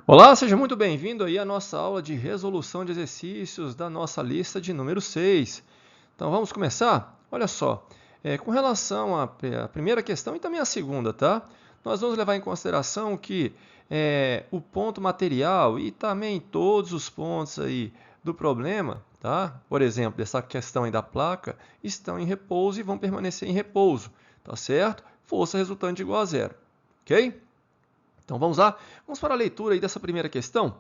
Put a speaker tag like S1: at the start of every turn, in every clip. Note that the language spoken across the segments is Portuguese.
S1: Olá, seja muito bem-vindo aí à nossa aula de resolução de exercícios da nossa lista de número 6. Então vamos começar? Olha só, com relação à primeira questão e também à segunda, tá? Nós vamos levar em consideração que o ponto material e também todos os pontos aí do problema, tá? Por exemplo, essa questão aí da placa, estão em repouso e vão permanecer em repouso, tá certo? Força resultante igual a zero, ok? Então vamos lá? Vamos para a leitura aí dessa primeira questão.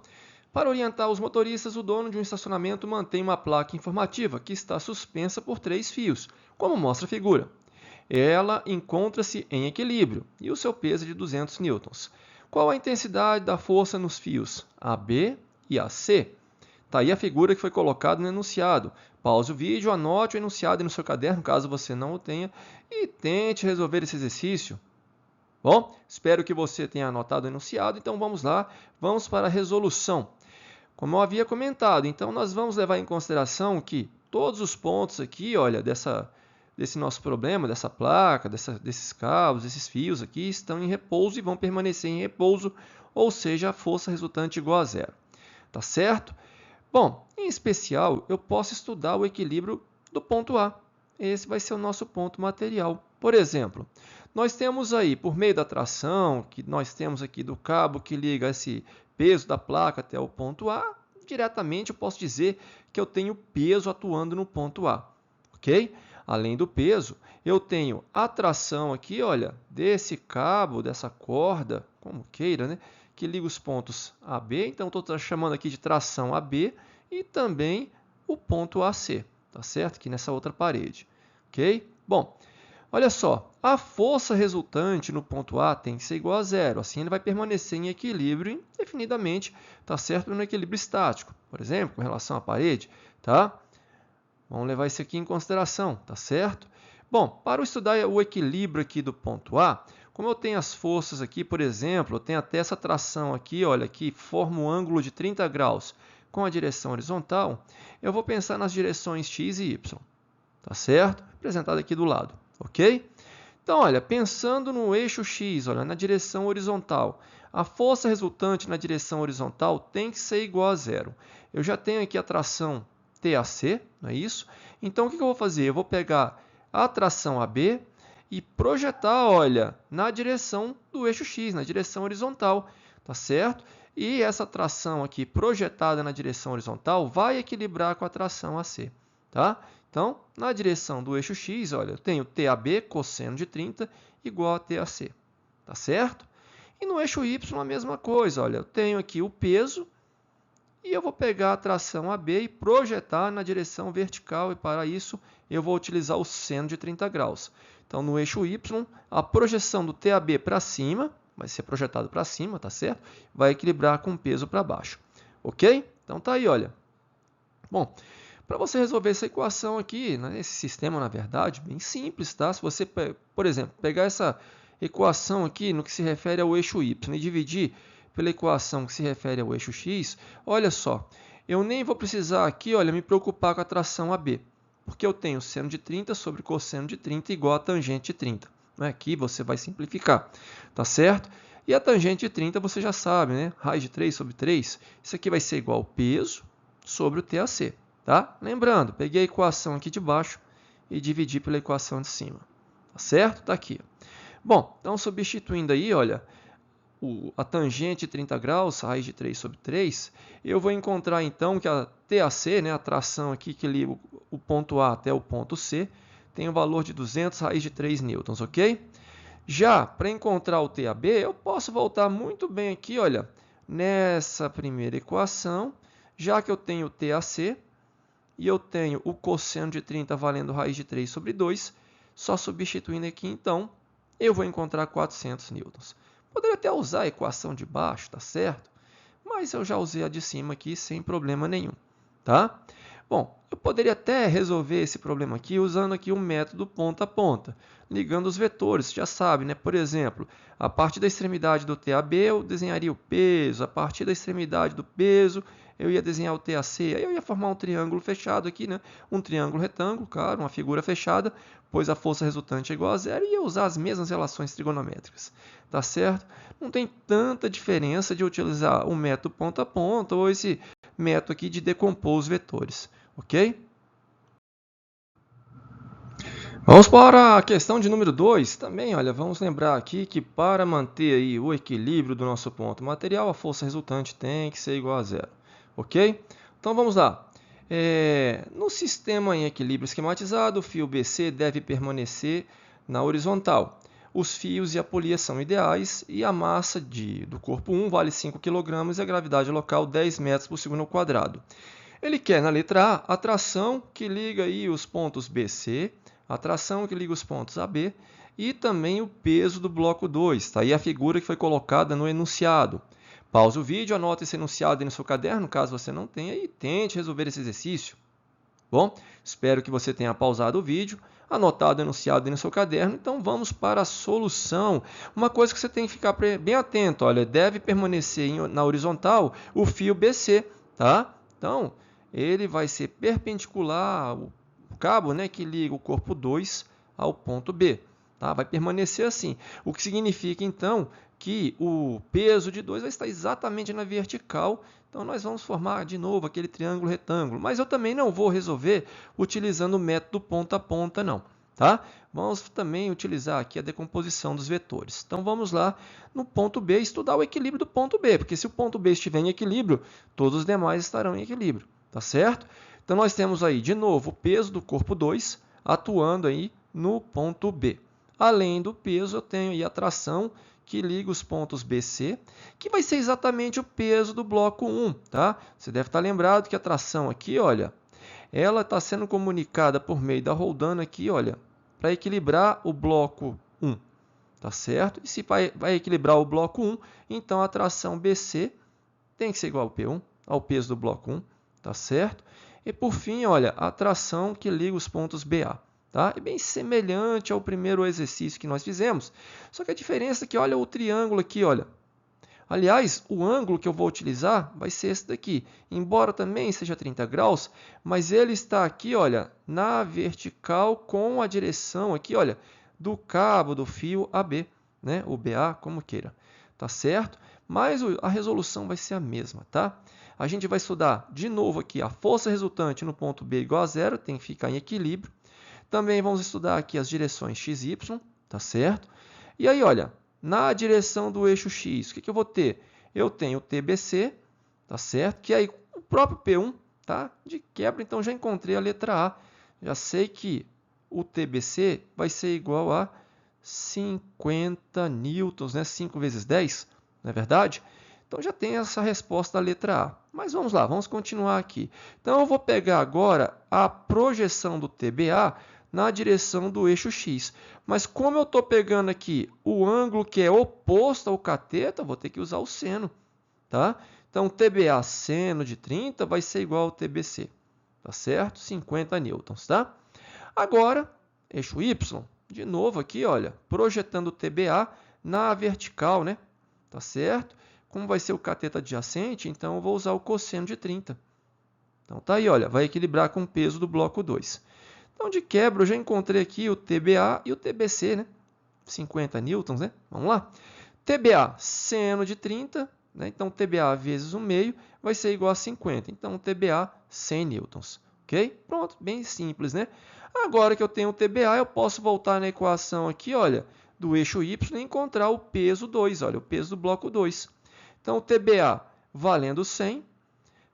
S1: Para orientar os motoristas, o dono de um estacionamento mantém uma placa informativa que está suspensa por 3 fios, como mostra a figura. Ela encontra-se em equilíbrio e o seu peso é de 200 newtons. Qual a intensidade da força nos fios AB e AC? Está aí a figura que foi colocada no enunciado. Pause o vídeo, anote o enunciado no seu caderno, caso você não o tenha, e tente resolver esse exercício. Bom, espero que você tenha anotado o enunciado, então vamos lá, vamos para a resolução. Como eu havia comentado, então nós vamos levar em consideração que todos os pontos aqui, olha, desse nosso problema, dessa placa, desses cabos, desses fios aqui, estão em repouso e vão permanecer em repouso, ou seja, a força resultante igual a zero. Tá certo? Bom, em especial, eu posso estudar o equilíbrio do ponto A. Esse vai ser o nosso ponto material. Por exemplo, nós temos aí, por meio da tração, que nós temos aqui do cabo que liga esse peso da placa até o ponto A, diretamente eu posso dizer que eu tenho peso atuando no ponto A, ok? Além do peso, eu tenho a tração aqui, olha, desse cabo, dessa corda, como queira, né? Que liga os pontos AB, então estou chamando aqui de tração AB e também o ponto AC, tá certo? Aqui nessa outra parede, ok? Bom, olha só, a força resultante no ponto A tem que ser igual a zero, assim ele vai permanecer em equilíbrio indefinidamente, tá certo? No equilíbrio estático, por exemplo, com relação à parede, tá? Vamos levar isso aqui em consideração, tá certo? Bom, para estudar o equilíbrio aqui do ponto A, como eu tenho as forças aqui, por exemplo, eu tenho até essa tração aqui, olha, que forma um ângulo de 30 graus com a direção horizontal, eu vou pensar nas direções x e y, tá certo? Representado aqui do lado, ok? Então, olha, pensando no eixo x, olha, na direção horizontal, a força resultante na direção horizontal tem que ser igual a zero. Eu já tenho aqui a tração TAC, não é isso? Então, o que eu vou fazer? Eu vou pegar a tração AB e projetar, olha, na direção do eixo x, na direção horizontal, tá certo? E essa tração aqui projetada na direção horizontal vai equilibrar com a tração AC, tá? Então, na direção do eixo x, olha, eu tenho TAB, cosseno de 30, igual a TAC, tá certo? E no eixo y, a mesma coisa, olha, eu tenho aqui o peso e eu vou pegar a tração AB e projetar na direção vertical, e para isso eu vou utilizar o seno de 30 graus. Então, no eixo y, a projeção do TAB para cima, vai ser projetado para cima, tá certo? Vai equilibrar com o peso para baixo, ok? Então, tá aí, olha. Bom, para você resolver essa equação aqui, né, esse sistema, na verdade, bem simples, tá? Se você, por exemplo, pegar essa equação aqui no que se refere ao eixo y e dividir pela equação que se refere ao eixo x, olha só, eu nem vou precisar aqui, olha, me preocupar com a tração AB, porque eu tenho seno de 30 sobre cosseno de 30 igual a tangente de 30. Aqui você vai simplificar, tá certo? E a tangente de 30 você já sabe, né? Raiz de 3 sobre 3, isso aqui vai ser igual ao peso sobre o TAC. Tá? Lembrando, peguei a equação aqui de baixo e dividi pela equação de cima. Tá certo? Está aqui. Bom, então substituindo aí, olha, a tangente de 30 graus, raiz de 3 sobre 3, eu vou encontrar então que a TAC, né, a tração aqui que liga o ponto A até o ponto C, tem o valor de 200 raiz de 3 newtons, ok? Já para encontrar o TAB, eu posso voltar muito bem aqui, olha, nessa primeira equação, já que eu tenho o TAC, e eu tenho o cosseno de 30 valendo raiz de 3 sobre 2, só substituindo aqui, então, eu vou encontrar 400 newtons. Poderia até usar a equação de baixo, tá certo? Mas eu já usei a de cima aqui sem problema nenhum, tá? Bom, eu poderia até resolver esse problema aqui usando aqui o método ponta a ponta, ligando os vetores, já sabe, né? Por exemplo, a partir da extremidade do TAB eu desenharia o peso, a partir da extremidade do peso eu ia desenhar o TAC, aí eu ia formar um triângulo fechado aqui, né? Um triângulo retângulo, claro, uma figura fechada, pois a força resultante é igual a zero e ia usar as mesmas relações trigonométricas, tá certo? Não tem tanta diferença de utilizar o método ponta a ponta ou esse método aqui de decompor os vetores, ok? Vamos para a questão de número 2. Também, olha, vamos lembrar aqui que para manter aí o equilíbrio do nosso ponto material, a força resultante tem que ser igual a zero, ok? Então vamos lá. No sistema em equilíbrio esquematizado, o fio BC deve permanecer na horizontal. Os fios e a polia são ideais e a massa do corpo 1 vale 5 kg e a gravidade local 10 metros por segundo ao quadrado. Ele quer, na letra A, a tração que liga aí os pontos BC, a tração que liga os pontos AB e também o peso do bloco 2. Está aí a figura que foi colocada no enunciado. Pause o vídeo, anote esse enunciado aí no seu caderno, caso você não tenha, e tente resolver esse exercício. Bom, espero que você tenha pausado o vídeo, anotado o enunciado aí no seu caderno. Então vamos para a solução. Uma coisa que você tem que ficar bem atento, olha, deve permanecer na horizontal o fio BC, tá? Então, ele vai ser perpendicular ao cabo, né, que liga o corpo 2 ao ponto B. Tá? Vai permanecer assim. O que significa, então, que o peso de 2 vai estar exatamente na vertical. Então, nós vamos formar de novo aquele triângulo retângulo. Mas eu também não vou resolver utilizando o método ponta a ponta, não. Tá? Vamos também utilizar aqui a decomposição dos vetores. Então, vamos lá no ponto B estudar o equilíbrio do ponto B, porque se o ponto B estiver em equilíbrio, todos os demais estarão em equilíbrio. Tá certo? Então, nós temos aí, de novo, o peso do corpo 2 atuando aí no ponto B. Além do peso, eu tenho aí a tração que liga os pontos BC, que vai ser exatamente o peso do bloco 1. Tá? Você deve estar lembrado que a tração aqui, olha, ela está sendo comunicada por meio da roldana aqui, olha, para equilibrar o bloco 1. Tá certo? E se vai equilibrar o bloco 1, então a tração BC tem que ser igual ao P1, ao peso do bloco 1. Tá certo? E por fim, olha, a tração que liga os pontos BA. Tá? É bem semelhante ao primeiro exercício que nós fizemos, só que a diferença é que, olha o triângulo aqui, olha. Aliás, o ângulo que eu vou utilizar vai ser esse daqui, embora também seja 30 graus, mas ele está aqui, olha, na vertical com a direção aqui, olha, do cabo do fio AB, né? O BA, como queira, tá certo? Mas a resolução vai ser a mesma, tá? A gente vai estudar de novo aqui a força resultante no ponto B igual a zero, tem que ficar em equilíbrio. Também vamos estudar aqui as direções x e y, tá certo? E aí, olha, na direção do eixo x, o que eu vou ter? Eu tenho o TBC, tá certo? Que aí o próprio P1, tá? De quebra, então já encontrei a letra A. Já sei que o TBC vai ser igual a 50 newtons, né? 5 vezes 10, não é verdade? Então já tem essa resposta da letra A. Mas vamos lá, vamos continuar aqui. Então eu vou pegar agora a projeção do TBA na direção do eixo x. Mas como eu estou pegando aqui o ângulo que é oposto ao cateto, eu vou ter que usar o seno. Tá? Então, TBA seno de 30 vai ser igual ao TBC. Tá certo? 50 newtons. Tá? Agora, eixo y. De novo aqui, olha, projetando o TBA na vertical, né? Tá certo? Como vai ser o cateto adjacente, então eu vou usar o cosseno de 30. Então, tá aí, olha, vai equilibrar com o peso do bloco 2. Então, de quebra, eu já encontrei aqui o TBA e o TBC, né? 50 newtons, né? Vamos lá? TBA, seno de 30, né? Então, TBA vezes 1/2 vai ser igual a 50. Então, TBA, 100 newtons. Ok? Pronto, bem simples, né? Agora que eu tenho o TBA, eu posso voltar na equação aqui, olha, do eixo Y e encontrar o peso 2, olha, o peso do bloco 2. Então, o TBA valendo 100,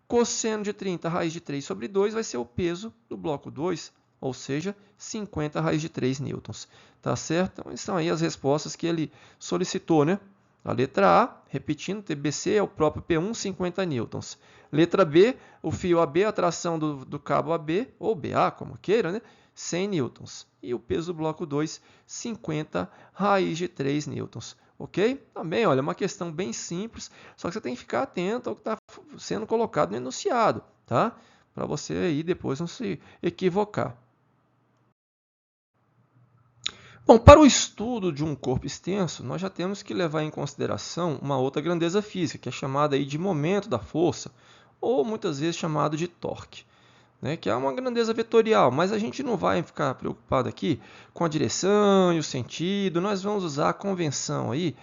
S1: cosseno de 30 raiz de 3 sobre 2 vai ser o peso do bloco 2, ou seja, 50 raiz de 3 newtons. Tá certo? Então, são aí as respostas que ele solicitou, né? A letra A, repetindo, TBC é o próprio P1, 50 newtons. Letra B, o fio AB, a tração do cabo AB, ou BA, como queira, né? 100 newtons. E o peso do bloco 2, 50 raiz de 3 newtons. Ok? Também, olha, uma questão bem simples, só que você tem que ficar atento ao que está sendo colocado no enunciado, tá? para você aí depois não se equivocar. Bom, para o estudo de um corpo extenso, nós já temos que levar em consideração uma outra grandeza física, que é chamada aí de momento da força, ou muitas vezes chamado de torque, né, que é uma grandeza vetorial, mas a gente não vai ficar preocupado aqui com a direção e o sentido, nós vamos usar a convenção aí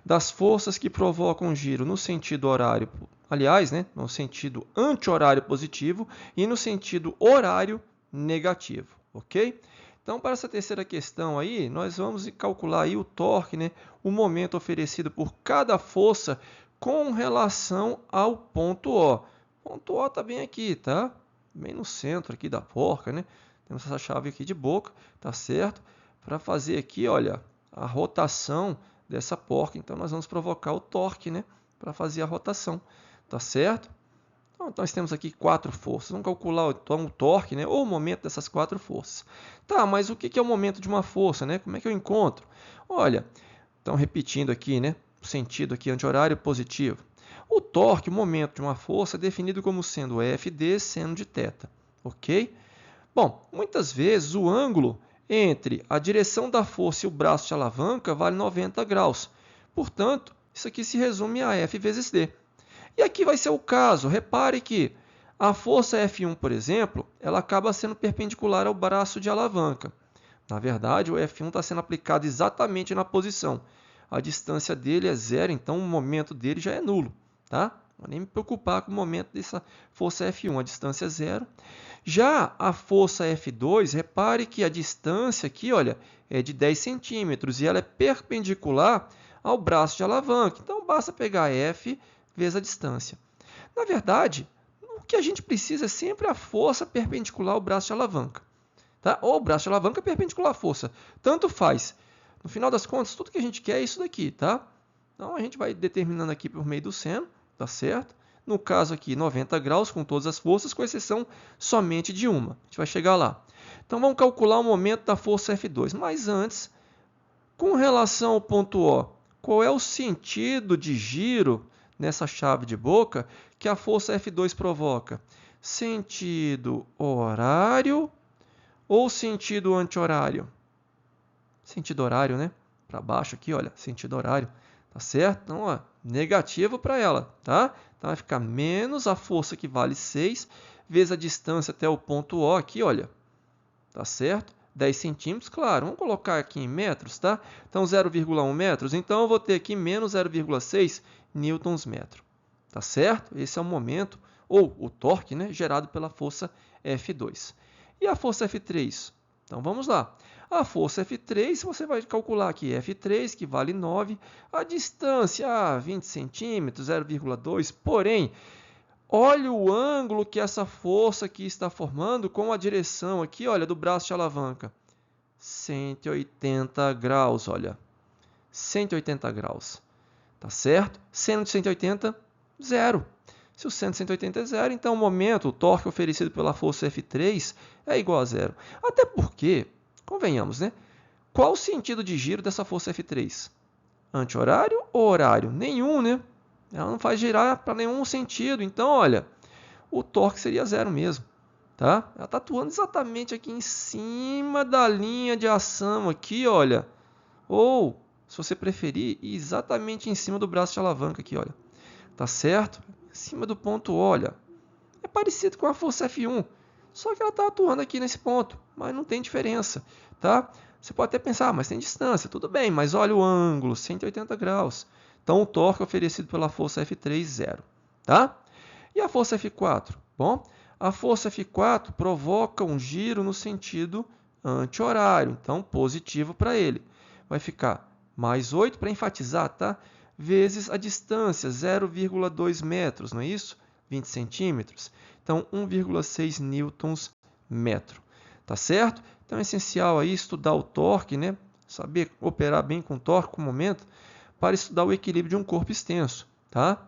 S1: das forças que provocam giro no sentido horário, aliás, né, no sentido anti-horário positivo e no sentido horário negativo, ok? Então, para essa terceira questão aí, nós vamos calcular aí o torque, né, o momento oferecido por cada força com relação ao ponto O. O ponto O está bem aqui, tá? Bem no centro aqui da porca, né? Temos essa chave aqui de boca, tá certo? Para fazer aqui, olha, a rotação dessa porca. Então, nós vamos provocar o torque, né, para fazer a rotação, tá certo? Então, nós temos aqui 4 forças. Vamos calcular então, o torque, né, ou o momento dessas 4 forças. Tá, mas o que é o momento de uma força, né? Como é que eu encontro? Olha, então repetindo aqui, né, o sentido aqui anti-horário positivo. O torque, o momento de uma força, é definido como sendo Fd seno de θ, ok? Bom, muitas vezes o ângulo entre a direção da força e o braço de alavanca vale 90 graus. Portanto, isso aqui se resume a F vezes D. E aqui vai ser o caso. Repare que a força F1, por exemplo, ela acaba sendo perpendicular ao braço de alavanca. Na verdade, o F1 está sendo aplicado exatamente na posição. A distância dele é zero, então o momento dele já é nulo. Tá? Não vou nem me preocupar com o momento dessa força F1, a distância é zero. Já a força F2, repare que a distância aqui, olha, é de 10 centímetros e ela é perpendicular ao braço de alavanca. Então, basta pegar F vezes a distância. Na verdade, o que a gente precisa é sempre a força perpendicular ao braço de alavanca. Tá? Ou o braço de alavanca perpendicular à força. Tanto faz. No final das contas, tudo que a gente quer é isso daqui. Tá? Então, a gente vai determinando aqui por meio do seno. Tá certo? No caso aqui, 90 graus com todas as forças, com exceção somente de uma. A gente vai chegar lá. Então, vamos calcular o momento da força F2. Mas antes, com relação ao ponto O, qual é o sentido de giro nessa chave de boca que a força F2 provoca? Sentido horário ou sentido anti-horário? Sentido horário, né? Para baixo aqui, olha, sentido horário. Tá certo? Então, ó, negativo para ela, tá? Então, vai ficar menos a força que vale 6, vezes a distância até o ponto O aqui, olha. Tá certo? 10 centímetros, claro. Vamos colocar aqui em metros, tá? Então, 0,1 metros. Então, eu vou ter aqui menos 0,6 newtons metro. Tá certo? Esse é o momento, ou o torque, né, gerado pela força F2. E a força F3? Então, vamos lá. A força F3, você vai calcular aqui F3, que vale 9. A distância, 20 centímetros, 0,2. Porém, olha o ângulo que essa força aqui está formando com a direção aqui, olha, do braço de alavanca. 180 graus, olha. 180 graus. Tá certo? Seno de 180, zero. Se o seno de 180 é zero, então o momento, o torque oferecido pela força F3 é igual a zero. Até porque, convenhamos, né? Qual o sentido de giro dessa força F3? Anti-horário ou horário? Nenhum, né? Ela não faz girar para nenhum sentido. Então, olha, o torque seria zero mesmo. Tá? Ela está atuando exatamente aqui em cima da linha de ação, aqui, olha. Ou, se você preferir, exatamente em cima do braço de alavanca aqui, olha. Tá certo? Em cima do ponto, olha. É parecido com a força F1, só que ela está atuando aqui nesse ponto, mas não tem diferença, tá? Você pode até pensar, mas tem distância, tudo bem, mas olha o ângulo, 180 graus. Então, o torque oferecido pela força F3, zero, tá? E a força F4? Bom, a força F4 provoca um giro no sentido anti-horário, então positivo para ele. Vai ficar mais 8 para enfatizar, tá? Vezes a distância, 0,2 metros, não é isso? 20 centímetros. Então, 1,6 newtons metro. Tá certo? Então, é essencial aí estudar o torque, né? Saber operar bem com torque, com momento, para estudar o equilíbrio de um corpo extenso, tá?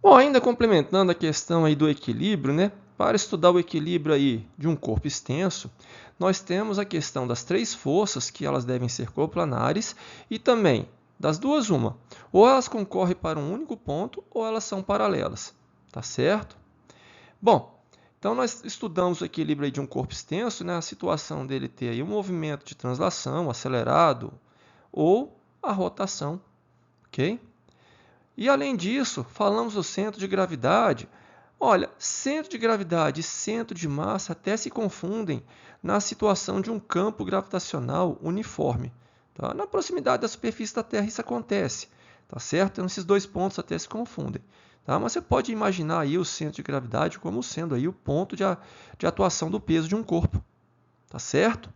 S1: Bom, ainda complementando a questão aí do equilíbrio, né? Para estudar o equilíbrio aí de um corpo extenso, nós temos a questão das 3 forças, que elas devem ser coplanares, e também das duas uma. Ou elas concorrem para um único ponto, ou elas são paralelas. tá certo? Bom, então nós estudamos o equilíbrio aí de um corpo extenso, né? A situação dele ter aí um movimento de translação acelerado ou a rotação, ok? E além disso, falamos do centro de gravidade. Olha, centro de gravidade e centro de massa até se confundem na situação de um campo gravitacional uniforme. Tá? Na proximidade da superfície da Terra isso acontece, tá certo? Então, esses dois pontos até se confundem. Tá? Mas você pode imaginar aí o centro de gravidade como sendo aí o ponto de atuação do peso de um corpo, tá certo?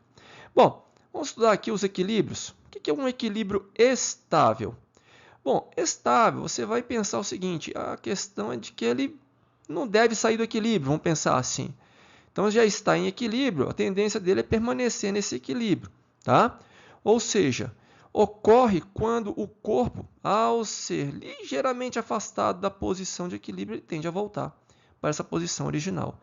S1: Bom, vamos estudar aqui os equilíbrios. O que é um equilíbrio estável? Bom, estável, você vai pensar o seguinte, a questão é de que ele não deve sair do equilíbrio, vamos pensar assim. Então, já está em equilíbrio, a tendência dele é permanecer nesse equilíbrio, tá? Ou seja, ocorre quando o corpo, ao ser ligeiramente afastado da posição de equilíbrio, ele tende a voltar para essa posição original.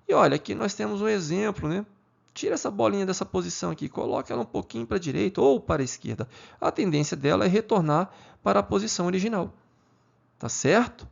S1: E olha, aqui nós temos um exemplo, né? Tira essa bolinha dessa posição aqui, coloca ela um pouquinho para a direita ou para a esquerda. A tendência dela é retornar para a posição original. Tá certo?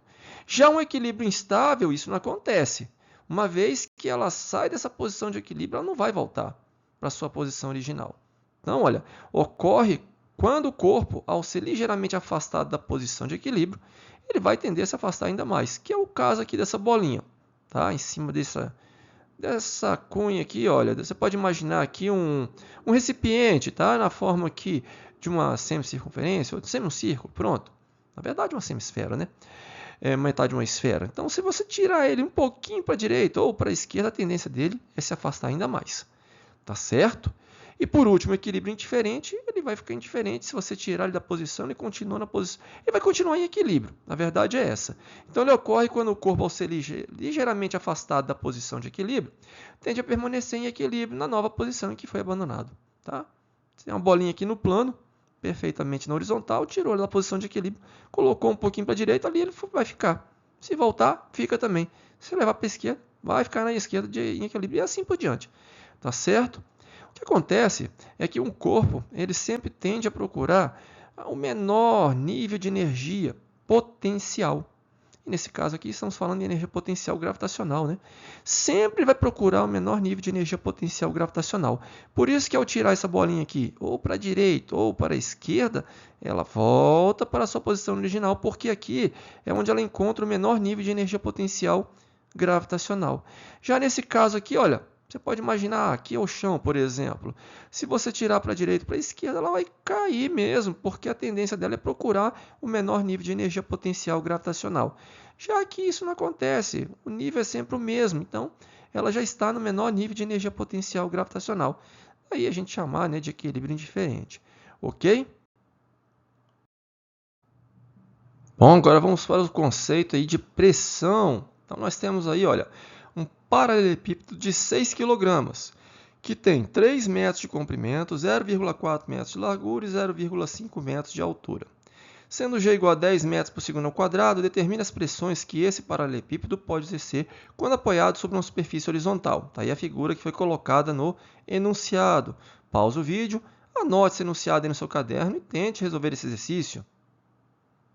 S1: Já um equilíbrio instável, isso não acontece. Uma vez que ela sai dessa posição de equilíbrio, ela não vai voltar para a sua posição original. Então, olha, ocorre quando o corpo, ao ser ligeiramente afastado da posição de equilíbrio, ele vai tender a se afastar ainda mais, que é o caso aqui dessa bolinha, tá? Em cima dessa cunha aqui, olha, você pode imaginar aqui um recipiente, tá? Na forma aqui de uma semicircunferência ou de semicírculo, pronto. Na verdade, uma semisfera, né? É metade de uma esfera. Então, se você tirar ele um pouquinho para a direita ou para a esquerda, a tendência dele é se afastar ainda mais, tá certo? E por último, o equilíbrio indiferente, ele vai ficar indiferente. Se você tirar ele da posição, ele continua na posição. Ele vai continuar em equilíbrio. A verdade é essa. Então, ele ocorre quando o corpo, ao ser ligeiramente afastado da posição de equilíbrio, tende a permanecer em equilíbrio na nova posição em que foi abandonado. Tá? Tem uma bolinha aqui no plano, perfeitamente na horizontal, tirou ele da posição de equilíbrio, colocou um pouquinho para a direita, ali ele vai ficar. Se voltar, fica também. Se levar para a esquerda, vai ficar na esquerda em equilíbrio e assim por diante. Tá certo? O que acontece é que um corpo ele sempre tende a procurar o menor nível de energia potencial. E nesse caso aqui estamos falando de energia potencial gravitacional, né? Sempre vai procurar o menor nível de energia potencial gravitacional. Por isso que ao tirar essa bolinha aqui, ou para a direita ou para a esquerda, ela volta para a sua posição original, porque aqui é onde ela encontra o menor nível de energia potencial gravitacional. Já nesse caso aqui, olha, você pode imaginar, aqui é o chão, por exemplo. Se você tirar para a direita ou para a esquerda, ela vai cair mesmo, porque a tendência dela é procurar o menor nível de energia potencial gravitacional. Já que isso não acontece, o nível é sempre o mesmo, então ela já está no menor nível de energia potencial gravitacional. Aí a gente chamar, né, de equilíbrio indiferente. Ok? Bom, agora vamos para o conceito aí de pressão. Então nós temos aí, olha, um paralelepípedo de 6 kg, que tem 3 metros de comprimento, 0,4 metros de largura e 0,5 metros de altura. Sendo G igual a 10 metros por segundo ao quadrado, determine as pressões que esse paralelepípedo pode exercer quando apoiado sobre uma superfície horizontal. Está aí a figura que foi colocada no enunciado. Pause o vídeo, anote esse enunciado aí no seu caderno e tente resolver esse exercício.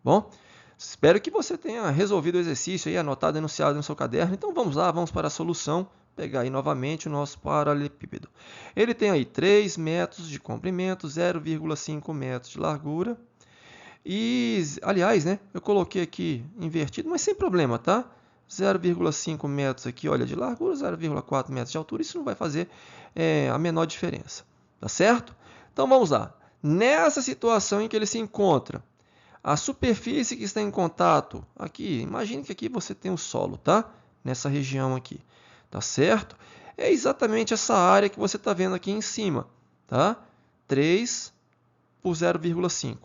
S1: Bom, espero que você tenha resolvido o exercício aí, anotado, enunciado no seu caderno. Então vamos lá, vamos para a solução. Pegar aí novamente o nosso paralelepípedo. Ele tem aí 3 metros de comprimento, 0,5 metros de largura. E, aliás, né, eu coloquei aqui invertido, mas sem problema, tá? 0,5 metros aqui, olha, de largura, 0,4 metros de altura. Isso não vai fazer a menor diferença, tá certo? Então vamos lá. Nessa situação em que ele se encontra, a superfície que está em contato, aqui, imagine que aqui você tem o solo, tá? Nessa região aqui, tá certo? É exatamente essa área que você está vendo aqui em cima, tá? 3 por 0,5.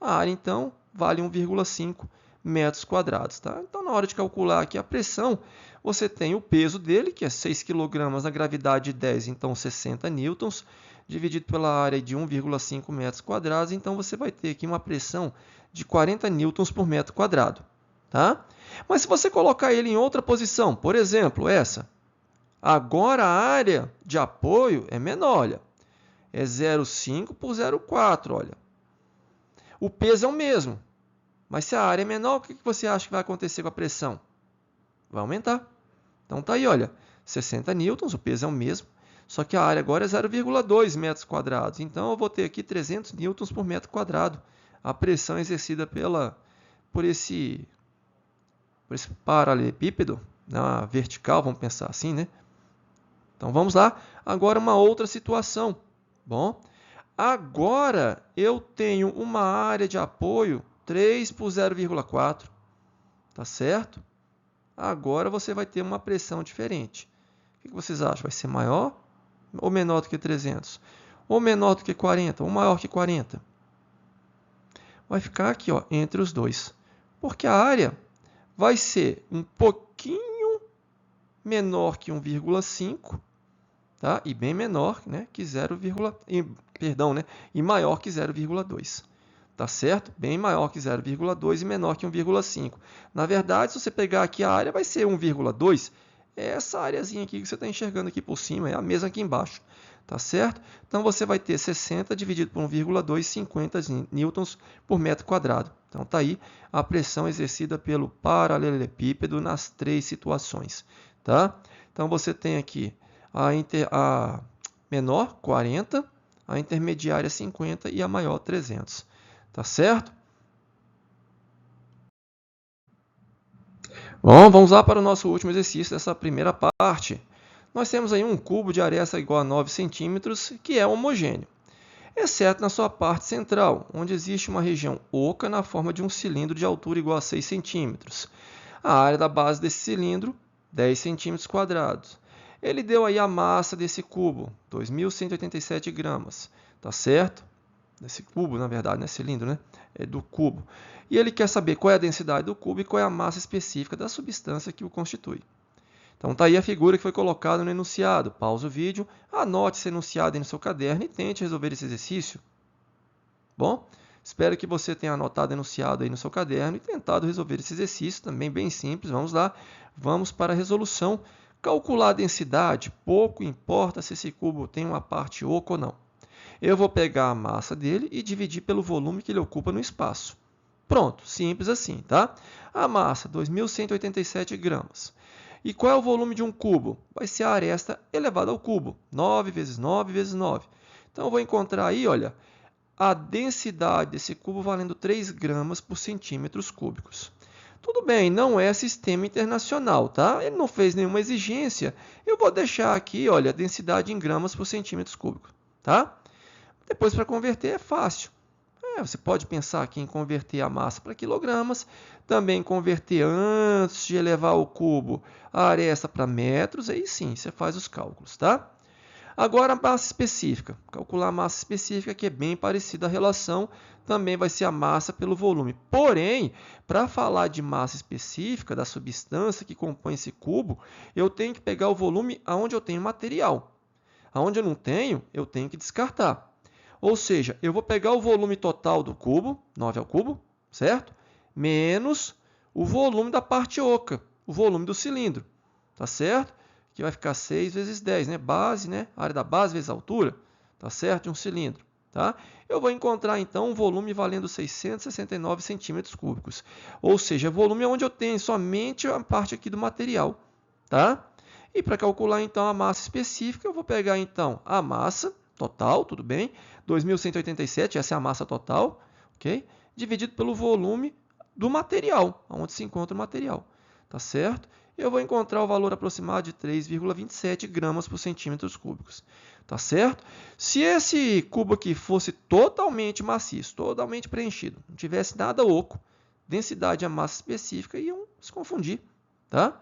S1: A área, então, vale 1,5 metros quadrados, tá? Então, na hora de calcular aqui a pressão, você tem o peso dele, que é 6 kg na gravidade de 10, então 60 newtons, dividido pela área de 1,5 metros quadrados, então você vai ter aqui uma pressão de 40 newtons por metro quadrado, tá? Mas se você colocar ele em outra posição, por exemplo, essa, agora a área de apoio é menor, olha, é 0,5 por 0,4, olha. O peso é o mesmo, mas se a área é menor, o que você acha que vai acontecer com a pressão? vai aumentar. Então tá aí, olha, 60 newtons, o peso é o mesmo, só que a área agora é 0,2 metros quadrados. Então eu vou ter aqui 300 newtons por metro quadrado. A pressão exercida por esse paralelepípedo, na vertical, vamos pensar assim, né? Então vamos lá. Agora uma outra situação. Bom, agora eu tenho uma área de apoio 3 por 0,4. Tá certo? Agora você vai ter uma pressão diferente. O que vocês acham? Vai ser maior ou menor do que 300? Ou menor do que 40? Ou maior que 40? Vai ficar aqui, ó, entre os dois. Porque a área vai ser um pouquinho menor que 1,5, tá? E bem menor, né, que 0, perdão, né, e maior que 0,2. Tá certo? Bem maior que 0,2 e menor que 1,5. Na verdade, se você pegar aqui a área, vai ser 1,2. É essa areazinha aqui que você está enxergando aqui por cima, é a mesma aqui embaixo. Tá certo? Então, você vai ter 60 dividido por 1,2, 50 newtons por metro quadrado. Então, tá aí a pressão exercida pelo paralelepípedo nas três situações. Tá? Então, você tem aqui a menor, 40, a intermediária, 50 e a maior, 300. Tá certo? Bom, vamos lá para o nosso último exercício dessa primeira parte. Nós temos aí um cubo de aresta igual a 9 centímetros, que é homogêneo, exceto na sua parte central, onde existe uma região oca na forma de um cilindro de altura igual a 6 centímetros. A área da base desse cilindro, 10 centímetros quadrados. Ele deu aí a massa desse cubo, 2.187 gramas. Tá certo? Desse cubo, na verdade, não é cilindro, né? É do cubo. E ele quer saber qual é a densidade do cubo e qual é a massa específica da substância que o constitui. Então, está aí a figura que foi colocada no enunciado. Pausa o vídeo, anote esse enunciado aí no seu caderno e tente resolver esse exercício. Bom, espero que você tenha anotado o enunciado aí no seu caderno e tentado resolver esse exercício, também bem simples. Vamos lá, vamos para a resolução. Calcular a densidade, pouco importa se esse cubo tem uma parte oca ou não. Eu vou pegar a massa dele e dividir pelo volume que ele ocupa no espaço. Pronto, simples assim, tá? A massa, 2.187 gramas. E qual é o volume de um cubo? Vai ser a aresta elevada ao cubo, 9 vezes 9 vezes 9. Então, eu vou encontrar aí, olha, a densidade desse cubo valendo 3 gramas por centímetros cúbicos. Tudo bem, não é sistema internacional, tá? Ele não fez nenhuma exigência. Eu vou deixar aqui, olha, a densidade em gramas por centímetros cúbicos, tá? Depois, para converter, é fácil. Você pode pensar aqui em converter a massa para quilogramas, também converter antes de elevar o cubo a aresta para metros, aí sim, você faz os cálculos, tá? Agora, a massa específica. Calcular a massa específica, que é bem parecida à relação, também vai ser a massa pelo volume. Porém, para falar de massa específica, da substância que compõe esse cubo, eu tenho que pegar o volume onde eu tenho material. Onde eu não tenho, eu tenho que descartar. Ou seja, eu vou pegar o volume total do cubo, 9 ao cubo, certo? Menos o volume da parte oca, o volume do cilindro, tá certo? Que vai ficar 6 vezes 10, né? Base, né? A área da base vezes a altura, tá certo? De um cilindro, tá? Eu vou encontrar, então, um volume valendo 669 centímetros cúbicos. Ou seja, volume onde eu tenho somente a parte aqui do material, tá? E para calcular, então, a massa específica, eu vou pegar, então, a massa total, tudo bem? 2.187, essa é a massa total, ok? Dividido pelo volume do material, onde se encontra o material, tá certo? Eu vou encontrar o valor aproximado de 3,27 gramas por centímetros cúbicos, tá certo? Se esse cubo aqui fosse totalmente maciço, totalmente preenchido, não tivesse nada oco, densidade e a massa específica iam se confundir, tá?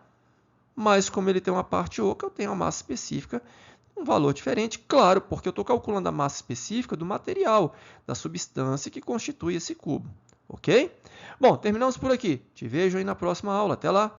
S1: Mas como ele tem uma parte oca, eu tenho a massa específica, um valor diferente, claro, porque eu estou calculando a massa específica do material, da substância que constitui esse cubo, ok? Bom, terminamos por aqui. Te vejo aí na próxima aula. Até lá!